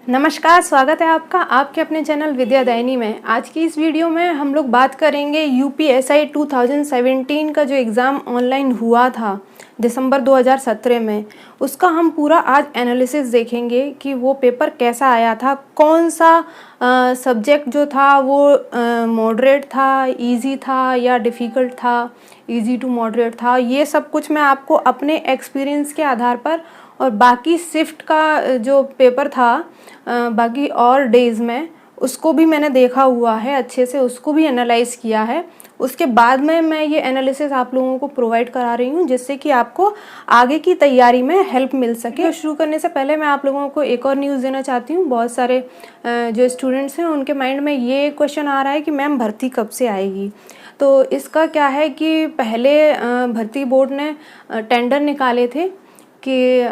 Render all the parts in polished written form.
नमस्कार, स्वागत है आपका आपके अपने चैनल विद्यादायिनी में। आज की इस वीडियो में हम लोग बात करेंगे यूपीएसआई 2017 का जो एग्ज़ाम ऑनलाइन हुआ था दिसंबर 2017 में, उसका हम पूरा आज एनालिसिस देखेंगे कि वो पेपर कैसा आया था, कौन सा सब्जेक्ट जो था वो मॉडरेट था, इजी था या डिफ़िकल्ट था, इजी टू मॉडरेट था। ये सब कुछ मैं आपको अपने एक्सपीरियंस के आधार पर और बाकी शिफ्ट का जो पेपर था बाकी और डेज़ में उसको भी मैंने देखा हुआ है अच्छे से, उसको भी एनालाइज़ किया है। उसके बाद में मैं ये एनालिसिस आप लोगों को प्रोवाइड करा रही हूँ जिससे कि आपको आगे की तैयारी में हेल्प मिल सके। तो शुरू करने से पहले मैं आप लोगों को एक और न्यूज़ देना चाहती हूँ। बहुत सारे जो स्टूडेंट्स हैं उनके माइंड में ये क्वेश्चन आ रहा है कि मैम भर्ती कब से आएगी। तो इसका क्या है कि पहले भर्ती बोर्ड ने टेंडर निकाले थे कि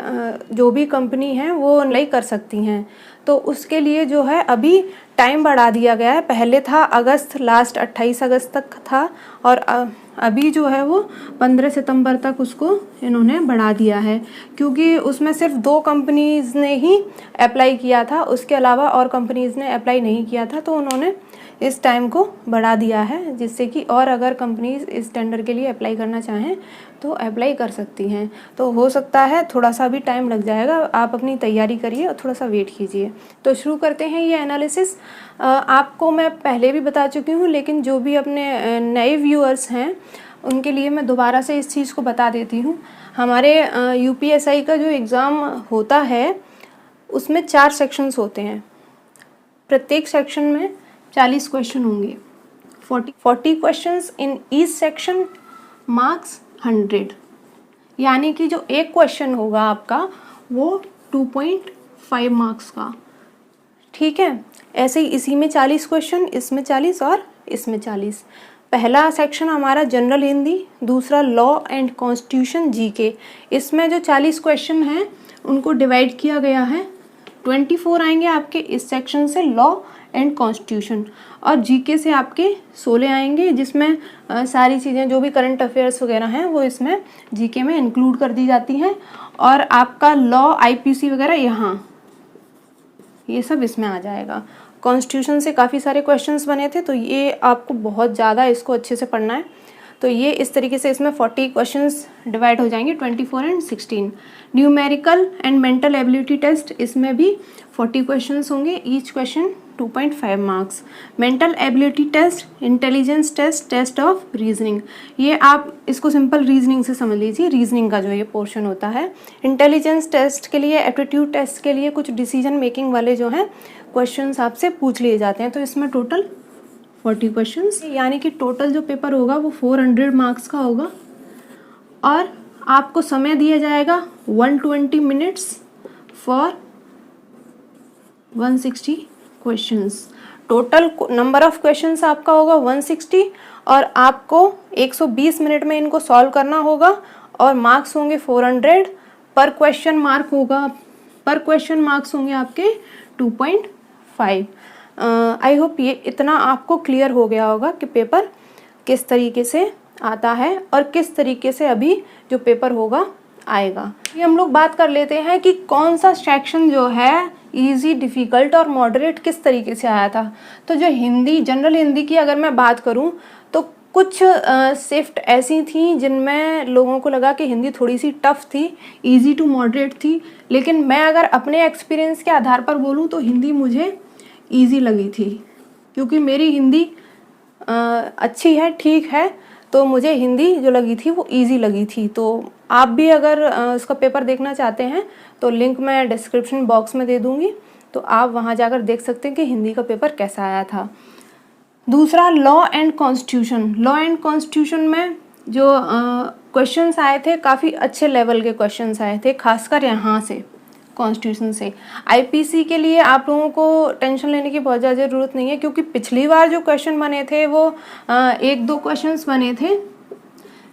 जो भी कंपनी है वो अप्लाई कर सकती हैं, तो उसके लिए जो है अभी टाइम बढ़ा दिया गया है। पहले था अगस्त, लास्ट 28 अगस्त तक था और अभी जो है वो 15 सितंबर तक उसको इन्होंने बढ़ा दिया है, क्योंकि उसमें सिर्फ 2 कंपनीज़ ने ही अप्लाई किया था, उसके अलावा और कंपनीज़ ने अप्लाई नहीं किया था। तो उन्होंने इस टाइम को बढ़ा दिया है जिससे कि और अगर कंपनीज इस टेंडर के लिए अप्लाई करना चाहें तो अप्लाई कर सकती हैं। तो हो सकता है थोड़ा सा भी टाइम लग जाएगा, आप अपनी तैयारी करिए और थोड़ा सा वेट कीजिए। तो शुरू करते हैं ये एनालिसिस। आपको मैं पहले भी बता चुकी हूँ, लेकिन जो भी अपने नए व्यूअर्स हैं उनके लिए मैं दोबारा से इस चीज़ को बता देती हूँ। हमारे यूपीएसआई का जो एग्ज़ाम होता है उसमें 4 सेक्शंस होते हैं। प्रत्येक सेक्शन में 40 क्वेश्चन होंगे। 40 questions in each section, marks 100। यानी कि जो एक क्वेश्चन होगा आपका वो 2.5 मार्क्स का, ठीक है। ऐसे ही इसी में 40 क्वेश्चन, इसमें 40 और इसमें 40। पहला सेक्शन हमारा जनरल हिंदी, दूसरा लॉ एंड कॉन्स्टिट्यूशन जीके। इसमें जो 40 क्वेश्चन हैं उनको डिवाइड किया गया है। 24 आएंगे आपके इस सेक्शन से लॉ एंड कॉन्स्टिट्यूशन, और जीके से आपके 16 आएंगे, जिसमें सारी चीज़ें जो भी करंट अफेयर्स वगैरह हैं वो इसमें जीके में इंक्लूड कर दी जाती हैं। और आपका लॉ, आईपीसी वगैरह यहाँ ये सब इसमें आ जाएगा। कॉन्स्टिट्यूशन से काफ़ी सारे क्वेश्चंस बने थे, तो ये आपको बहुत ज़्यादा इसको अच्छे से पढ़ना है। तो ये इस तरीके से इसमें 40 क्वेश्चंस डिवाइड हो जाएंगे, 24 and 16। Numerical and mental ability test, इसमें भी 40 क्वेश्चंस होंगे, each question 2.5 marks. Mental ability test, intelligence test, test of reasoning, ये आप इसको सिंपल रीजनिंग से समझ लीजिए, रीजनिंग का जो ये पोर्शन होता है। इंटेलिजेंस टेस्ट के लिए, एप्टीट्यूड टेस्ट के लिए कुछ डिसीजन मेकिंग वाले जो हैं क्वेश्चंस आपसे पूछ लिए जाते हैं। तो इसमें टोटल 40 क्वेश्चंस, यानी कि टोटल जो पेपर होगा वो 400 मार्क्स का होगा। और आपको समय दिया जाएगा 120 minutes for 160 questions. Total number of questions आपका होगा 160 और आपको 120 मिनट में इनको सॉल्व करना होगा और मार्क्स होंगे 400। पर क्वेश्चन मार्क होगा, पर क्वेश्चन मार्क्स होंगे आपके 2.5। आई होप ये इतना आपको क्लियर हो गया होगा कि पेपर किस तरीके से आता है और किस तरीके से अभी जो पेपर होगा आएगा। ये हम लोग बात कर लेते हैं कि कौन सा सेक्शन जो है इजी, डिफ़िकल्ट और मॉडरेट किस तरीके से आया था। तो जो हिंदी, जनरल हिंदी की अगर मैं बात करूं तो कुछ शिफ्ट ऐसी थी जिनमें लोगों को लगा कि हिंदी थोड़ी सी टफ थी, इजी टू मॉडरेट थी। लेकिन मैं अगर अपने एक्सपीरियंस के आधार पर बोलूँ तो हिंदी मुझे ईजी लगी थी, क्योंकि मेरी हिंदी अच्छी है, ठीक है, तो मुझे हिंदी जो लगी थी वो इजी लगी थी। तो आप भी अगर उसका पेपर देखना चाहते हैं तो लिंक मैं डिस्क्रिप्शन बॉक्स में दे दूँगी, तो आप वहाँ जाकर देख सकते हैं कि हिंदी का पेपर कैसा आया था। दूसरा law and constitution. Law and constitution में जो क्वेश्चंस आए थे काफ़ी अच्छे लेवल के क्वेश्चंस आए थे, खासकर यहाँ से कॉन्स्टिट्यूशन से। आईपीसी के लिए आप लोगों को टेंशन लेने की बहुत ज़्यादा ज़रूरत नहीं है, क्योंकि पिछली बार जो क्वेश्चन बने थे वो 1-2 क्वेश्चंस बने थे,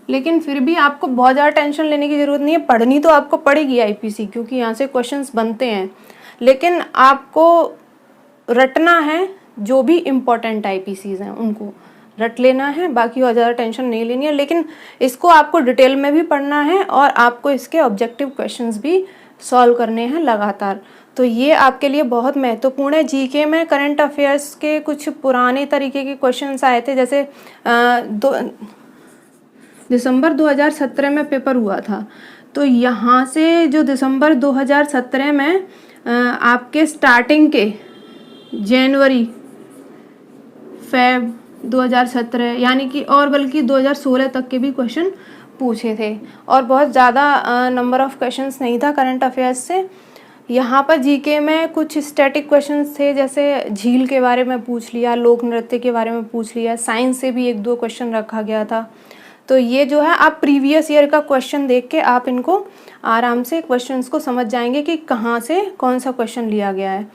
लेकिन फिर भी आपको बहुत ज़्यादा टेंशन लेने की ज़रूरत नहीं है। पढ़नी तो आपको पड़ेगी आईपीसी, क्योंकि यहाँ से क्वेश्चंस बनते हैं, लेकिन आपको रटना है। जो भी इम्पोर्टेंट आईपीसीज़ हैं उनको रट लेना है, बाकी और ज़्यादा टेंशन नहीं लेनी है। लेकिन इसको आपको डिटेल में भी पढ़ना है और आपको इसके ऑब्जेक्टिव क्वेश्चंस भी सॉल्व करने हैं लगातार। तो ये आपके लिए बहुत महत्वपूर्ण है। जीके में करंट अफेयर्स के कुछ पुराने तरीके के क्वेश्चंस आए थे, जैसे दिसंबर 2017 में पेपर हुआ था, तो यहाँ से जो दिसंबर 2017 में आपके स्टार्टिंग के जनवरी फेब 2017 यानी कि और बल्कि 2016 तक के भी क्वेश्चन पूछे थे, और बहुत ज़्यादा नंबर ऑफ क्वेश्चंस नहीं था करंट अफेयर्स से। यहाँ पर जीके में कुछ स्टैटिक क्वेश्चंस थे, जैसे झील के बारे में पूछ लिया, लोक नृत्य के बारे में पूछ लिया, साइंस से भी 1-2 क्वेश्चन रखा गया था। तो ये जो है आप प्रीवियस ईयर का क्वेश्चन देख के आप इनको आराम से क्वेश्चंस को समझ जाएंगे कि कहाँ से कौन सा क्वेश्चन लिया गया है,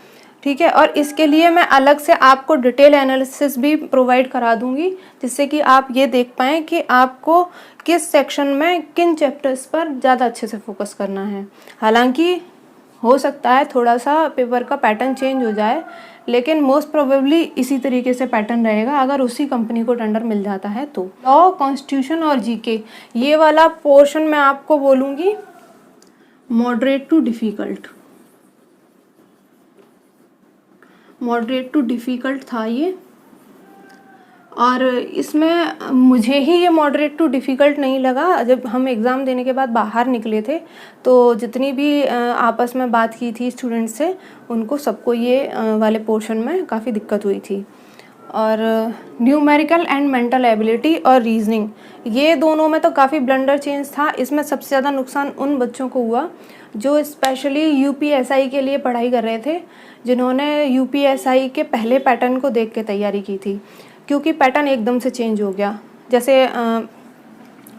ठीक है। और इसके लिए मैं अलग से आपको डिटेल एनालिसिस भी प्रोवाइड करा दूंगी, जिससे कि आप ये देख पाएँ कि आपको किस सेक्शन में किन चैप्टर्स पर ज़्यादा अच्छे से फोकस करना है। हालांकि हो सकता है थोड़ा सा पेपर का पैटर्न चेंज हो जाए, लेकिन मोस्ट प्रोबेबली इसी तरीके से पैटर्न रहेगा अगर उसी कंपनी को टेंडर मिल जाता है तो। लॉ, कॉन्स्टिट्यूशन और जीके, ये वाला पोर्शन मैं आपको बोलूँगी moderate too difficult. Moderate too difficult था ये, और इसमें मुझे ही ये मॉडरेट टू डिफ़िकल्ट नहीं लगा। जब हम एग्ज़ाम देने के बाद बाहर निकले थे तो जितनी भी आपस में बात की थी स्टूडेंट्स से, उनको सबको ये वाले पोर्शन में काफ़ी दिक्कत हुई थी। और न्यूमेरिकल एंड मेंटल एबिलिटी और रीजनिंग, ये दोनों में तो काफ़ी ब्लंडर चेंज था। इसमें सबसे ज़्यादा नुकसान उन बच्चों को हुआ जो स्पेशली यूपीएसआई के लिए पढ़ाई कर रहे थे, जिन्होंने यूपीएसआई के पहले पैटर्न को देख के तैयारी की थी, क्योंकि पैटर्न एकदम से चेंज हो गया। जैसे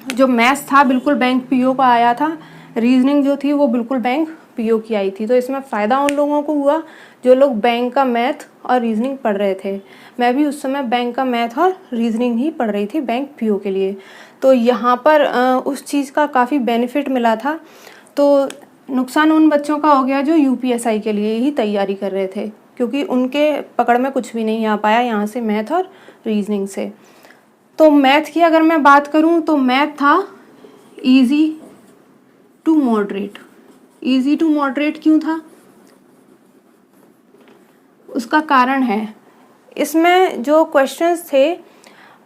जो मैथ्स था बिल्कुल बैंक पीओ का आया था, रीजनिंग जो थी वो बिल्कुल बैंक पीओ की आई थी। तो इसमें फ़ायदा उन लोगों को हुआ जो लोग बैंक का मैथ और रीजनिंग पढ़ रहे थे। मैं भी उस समय बैंक का मैथ और रीजनिंग ही पढ़ रही थी बैंक पीओ के लिए। तो यहाँ पर उस चीज़ का काफ़ी बेनिफिट मिला था। तो नुकसान उन बच्चों का हो गया जो यूपीएसआई के लिए ही तैयारी कर रहे थे, क्योंकि उनके पकड़ में कुछ भी नहीं आ पाया यहाँ से मैथ और रीजनिंग से। तो मैथ की अगर मैं बात करूँ तो मैथ था easy to moderate. Easy to moderate क्यों था? उसका कारण है, इसमें जो क्वेश्चंस थे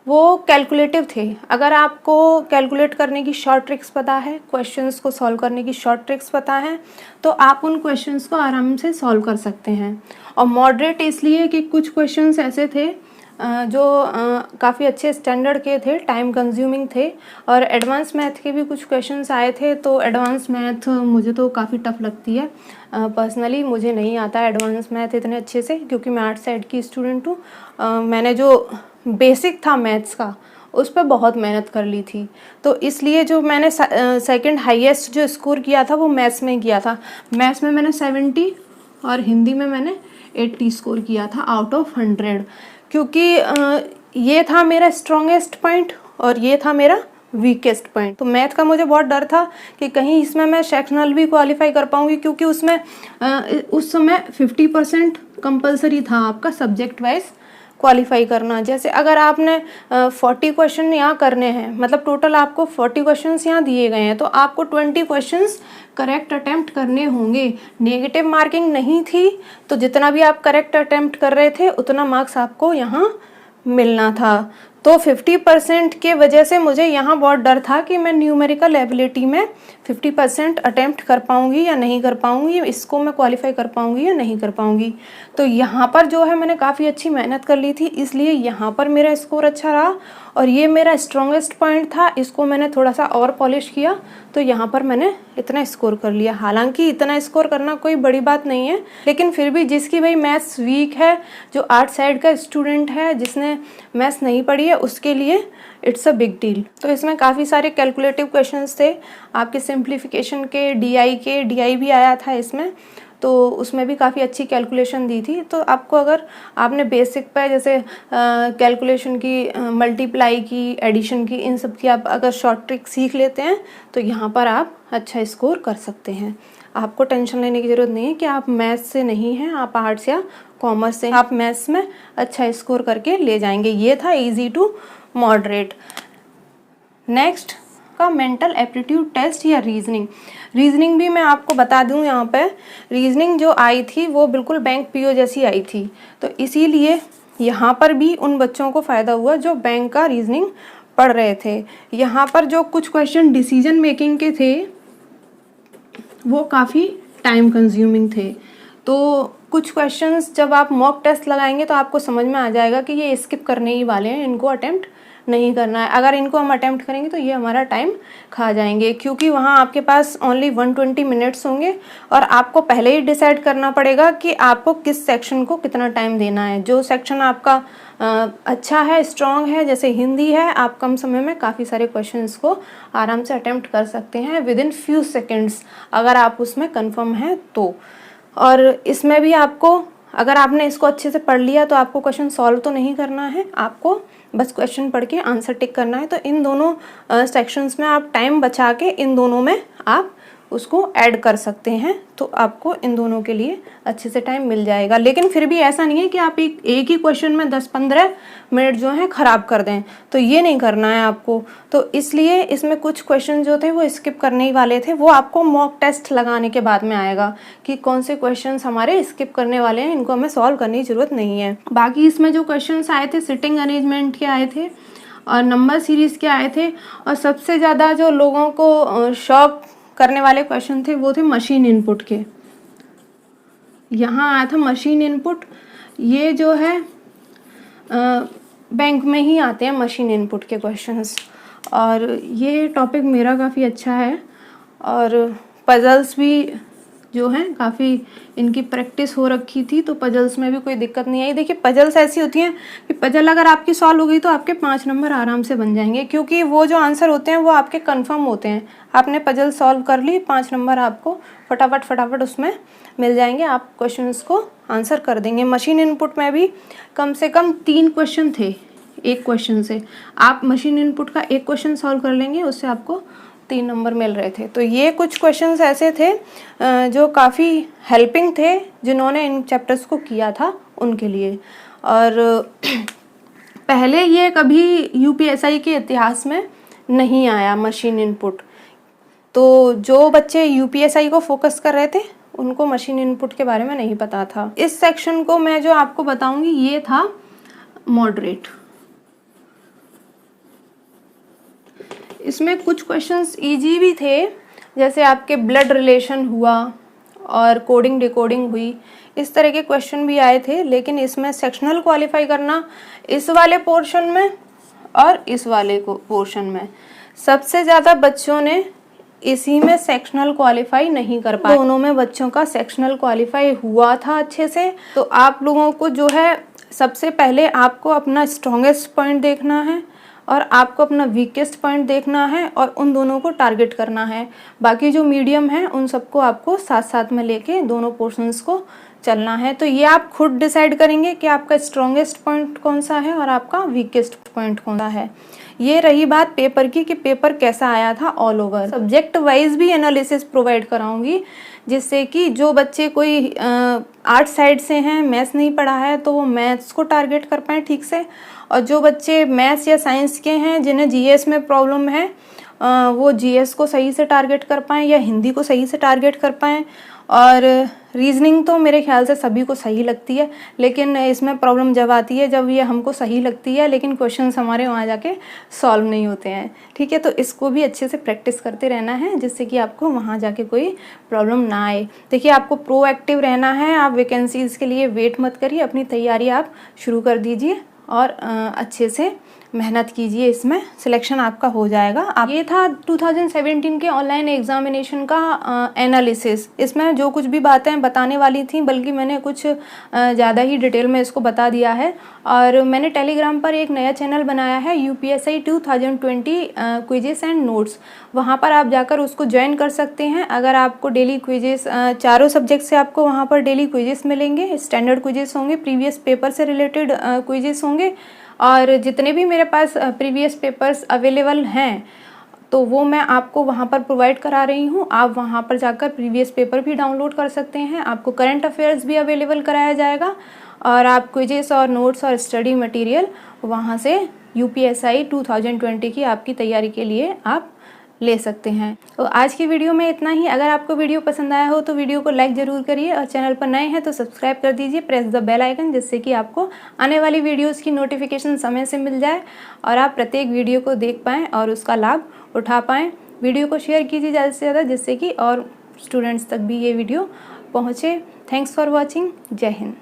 वो कैलकुलेटिव थे। अगर आपको कैलकुलेट करने की शॉर्ट ट्रिक्स पता है, क्वेश्चंस को सॉल्व करने की शॉर्ट ट्रिक्स पता है, तो आप उन क्वेश्चंस को आराम से सॉल्व कर सकते हैं। और मॉडरेट इसलिए कि कुछ क्वेश्चंस ऐसे थे जो काफ़ी अच्छे स्टैंडर्ड के थे, टाइम कंज्यूमिंग थे, और एडवांस मैथ के भी कुछ क्वेश्चंस आए थे। तो एडवांस मैथ मुझे तो काफ़ी टफ लगती है पर्सनली, मुझे नहीं आता एडवांस मैथ इतने अच्छे से, क्योंकि मैं आर्ट साइड की स्टूडेंट हूँ। मैंने जो बेसिक था मैथ्स का उस पर बहुत मेहनत कर ली थी, तो इसलिए जो मैंने सेकंड हाईएस्ट जो स्कोर किया था वो मैथ्स में किया था। मैथ्स में मैंने 70 और हिंदी में मैंने 80 स्कोर किया था आउट ऑफ 100, क्योंकि ये था मेरा स्ट्रॉन्गेस्ट पॉइंट और ये था मेरा वीकेस्ट पॉइंट। तो मैथ का मुझे बहुत डर था कि कहीं इसमें मैं सेक्शनल भी क्वालिफाई कर पाऊँगी, क्योंकि उसमें उस समय 50% कंपलसरी था आपका सब्जेक्ट वाइज क्वालिफाई करना। जैसे अगर आपने 40 क्वेश्चन यहाँ करने हैं, मतलब टोटल आपको 40 क्वेश्चंस यहाँ दिए गए हैं, तो आपको 20 क्वेश्चंस करेक्ट अटेम्प्ट करने होंगे। नेगेटिव मार्किंग नहीं थी, तो जितना भी आप करेक्ट अटेम्प्ट कर रहे थे उतना मार्क्स आपको यहाँ मिलना था। तो 50% के वजह से मुझे यहाँ बहुत डर था कि मैं न्यूमेरिकल एबिलिटी में 50% अटेम्प्ट कर पाऊँगी या नहीं कर पाऊँगी, इसको मैं क्वालिफाई कर पाऊँगी या नहीं कर पाऊँगी। तो यहाँ पर जो है मैंने काफ़ी अच्छी मेहनत कर ली थी, इसलिए यहाँ पर मेरा स्कोर अच्छा रहा, और ये मेरा स्ट्रॉन्गेस्ट पॉइंट था, इसको मैंने थोड़ा सा और पॉलिश किया, तो यहाँ पर मैंने इतना स्कोर कर लिया। हालांकि इतना स्कोर करना कोई बड़ी बात नहीं है, लेकिन फिर भी जिसकी भाई मैथ्स वीक है, जो आर्ट साइड का स्टूडेंट है, जिसने मैथ्स नहीं पढ़ी है, उसके लिए इट्स अ बिग डील। तो इसमें काफ़ी सारे कैलकुलेटिव क्वेश्चंस थे आपके सिंप्लीफिकेशन के, डीआई भी आया था इसमें, तो उसमें भी काफ़ी अच्छी कैलकुलेशन दी थी। तो आपको अगर आपने बेसिक पे जैसे कैलकुलेशन की, मल्टीप्लाई की, एडिशन की, इन सब की आप अगर शॉर्ट ट्रिक सीख लेते हैं तो यहाँ पर आप अच्छा स्कोर कर सकते हैं। आपको टेंशन लेने की ज़रूरत नहीं है कि आप मैथ्स से नहीं हैं, आप आर्ट्स या कॉमर्स से, आप मैथ्स में अच्छा स्कोर करके ले जाएंगे। ये था ईजी टू मॉडरेट। नेक्स्ट आपका मेंटल एप्टीट्यूड टेस्ट या रीजनिंग भी मैं आपको बता दूं, यहाँ पे रीजनिंग जो आई थी वो बिल्कुल बैंक पीओ जैसी आई थी, तो इसीलिए यहाँ पर भी उन बच्चों को फ़ायदा हुआ जो बैंक का रीजनिंग पढ़ रहे थे। यहाँ पर जो कुछ क्वेश्चन डिसीजन मेकिंग के थे वो काफ़ी टाइम कंज्यूमिंग थे, तो कुछ क्वेश्चंस जब आप मॉक टेस्ट लगाएंगे तो आपको समझ में आ जाएगा कि ये स्किप करने ही वाले हैं, इनको अटेम्प्ट नहीं करना है। अगर इनको हम अटेम्प्ट करेंगे तो ये हमारा टाइम खा जाएंगे, क्योंकि वहाँ आपके पास ओनली 120 मिनट्स होंगे और आपको पहले ही डिसाइड करना पड़ेगा कि आपको किस सेक्शन को कितना टाइम देना है। जो सेक्शन आपका अच्छा है, स्ट्रॉन्ग है, जैसे हिंदी है, आप कम समय में काफ़ी सारे क्वेश्चंस को आराम से अटेम्प्ट कर सकते हैं विद इन फ्यू सेकेंड्स, अगर आप उसमें कन्फर्म हैं तो। और इसमें भी आपको, अगर आपने इसको अच्छे से पढ़ लिया तो आपको क्वेश्चन सॉल्व तो नहीं करना है, आपको बस क्वेश्चन पढ़ के आंसर टिक करना है। तो इन दोनों सेक्शंस में आप टाइम बचा के इन दोनों में आप उसको ऐड कर सकते हैं, तो आपको इन दोनों के लिए अच्छे से टाइम मिल जाएगा। लेकिन फिर भी ऐसा नहीं है कि आप एक ही क्वेश्चन में 10-15 मिनट जो है ख़राब कर दें, तो ये नहीं करना है आपको। तो इसलिए इसमें कुछ क्वेश्चन जो थे वो स्किप करने ही वाले थे, वो आपको मॉक टेस्ट लगाने के बाद में आएगा कि कौन से क्वेश्चन हमारे स्किप करने वाले हैं, इनको हमें सॉल्व करने की ज़रूरत नहीं है। बाकी इसमें जो क्वेश्चन आए थे सिटिंग अरेंजमेंट के आए थे और नंबर सीरीज़ के आए थे, और सबसे ज़्यादा जो लोगों को शॉक करने वाले क्वेश्चन थे वो थे मशीन इनपुट के। यहाँ आया था मशीन इनपुट, ये जो है बैंक में ही आते हैं मशीन इनपुट के क्वेश्चंस, और ये टॉपिक मेरा काफ़ी अच्छा है। और पजल्स भी जो हैं काफ़ी इनकी प्रैक्टिस हो रखी थी, तो पजल्स में भी कोई दिक्कत नहीं आई। देखिए पजल्स ऐसी होती हैं कि पजल अगर आपकी सॉल्व हो गई तो आपके 5 नंबर आराम से बन जाएंगे, क्योंकि वो जो आंसर होते हैं वो आपके कंफर्म होते हैं। आपने पजल सॉल्व कर ली, 5 नंबर आपको फटाफट उसमें मिल जाएंगे, आप क्वेश्चन को आंसर कर देंगे। मशीन इनपुट में भी कम से कम 3 क्वेश्चन थे एक क्वेश्चन से, आप मशीन इनपुट का एक क्वेश्चन सॉल्व कर लेंगे, उससे आपको 3 नंबर मिल रहे थे। तो ये कुछ क्वेश्चंस ऐसे थे जो काफ़ी हेल्पिंग थे जिन्होंने इन चैप्टर्स को किया था उनके लिए। और पहले ये कभी यूपीएसआई के इतिहास में नहीं आया मशीन इनपुट, तो जो बच्चे यूपीएसआई को फोकस कर रहे थे उनको मशीन इनपुट के बारे में नहीं पता था। इस सेक्शन को मैं जो आपको बताऊंगी ये था मॉडरेट। इसमें कुछ क्वेश्चंस इजी भी थे, जैसे आपके ब्लड रिलेशन हुआ और कोडिंग डिकोडिंग हुई, इस तरह के क्वेश्चन भी आए थे। लेकिन इसमें सेक्शनल क्वालिफाई करना इस वाले पोर्शन में और इस वाले पोर्शन में सबसे ज़्यादा बच्चों ने इसी में सेक्शनल क्वालिफाई नहीं कर पाए। दोनों में बच्चों का सेक्शनल क्वालिफाई हुआ था अच्छे से। तो आप लोगों को जो है सबसे पहले आपको अपना स्ट्रॉन्गेस्ट पॉइंट देखना है और आपको अपना वीकेस्ट पॉइंट देखना है और उन दोनों को टारगेट करना है। बाकी जो मीडियम है उन सबको आपको साथ साथ में लेके दोनों पोर्शंस को चलना है। तो ये आप खुद डिसाइड करेंगे कि आपका स्ट्रॉन्गेस्ट पॉइंट कौन सा है और आपका वीकेस्ट पॉइंट कौन सा है। ये रही बात पेपर की कि पेपर कैसा आया था ऑल ओवर। सब्जेक्ट वाइज भी एनालिसिस प्रोवाइड कराऊंगी, जिससे कि जो बच्चे कोई आर्ट साइड से हैं, मैथ्स नहीं पढ़ा है, तो वो मैथ्स को टारगेट कर पाएँ ठीक से, और जो बच्चे मैथ्स या साइंस के हैं जिन्हें जीएस में प्रॉब्लम है वो जीएस को सही से टारगेट कर पाएँ या हिंदी को सही से टारगेट कर पाएँ। और रीजनिंग तो मेरे ख्याल से सभी को सही लगती है, लेकिन इसमें प्रॉब्लम जब आती है जब ये हमको सही लगती है लेकिन क्वेश्चंस हमारे वहाँ जाके सॉल्व नहीं होते हैं। ठीक है, तो इसको भी अच्छे से प्रैक्टिस करते रहना है जिससे कि आपको वहाँ जाके कोई प्रॉब्लम ना आए। देखिए आपको प्रोएक्टिव रहना है, आप वैकेंसीज़ के लिए वेट मत करिए, अपनी तैयारी आप शुरू कर दीजिए और अच्छे से मेहनत कीजिए, इसमें सिलेक्शन आपका हो जाएगा। ये था 2017 के ऑनलाइन एग्जामिनेशन का एनालिसिस। इसमें जो कुछ भी बातें बताने वाली थी बल्कि मैंने कुछ ज़्यादा ही डिटेल में इसको बता दिया है। और मैंने टेलीग्राम पर एक नया चैनल बनाया है यूपीएसआई 2020 क्विजेस एंड नोट्स, वहाँ पर आप जाकर उसको ज्वाइन कर सकते हैं। अगर आपको डेली क्विजेस चारों सब्जेक्ट से आपको वहाँ पर डेली क्विजेस मिलेंगे, स्टैंडर्ड क्विजेस होंगे, प्रीवियस पेपर से रिलेटेड क्विजेस होंगे, और जितने भी मेरे पास प्रीवियस पेपर्स अवेलेबल हैं तो वो मैं आपको वहाँ पर प्रोवाइड करा रही हूँ। आप वहाँ पर जाकर प्रीवियस पेपर भी डाउनलोड कर सकते हैं, आपको करंट अफेयर्स भी अवेलेबल कराया जाएगा, और आप क्विजेस और नोट्स और स्टडी मटेरियल वहाँ से यूपीएसआई 2020 की आपकी तैयारी के लिए आप ले सकते हैं। तो आज की वीडियो में इतना ही। अगर आपको वीडियो पसंद आया हो तो वीडियो को लाइक ज़रूर करिए और चैनल पर नए हैं तो सब्सक्राइब कर दीजिए, प्रेस द बेल आइकन, जिससे कि आपको आने वाली वीडियोज़ की नोटिफिकेशन समय से मिल जाए और आप प्रत्येक वीडियो को देख पाएँ और उसका लाभ उठा पाएँ। वीडियो को शेयर कीजिए ज़्यादा से ज़्यादा, जिससे कि और स्टूडेंट्स तक भी ये वीडियो पहुँचे। Thanks for watching. जय हिंद।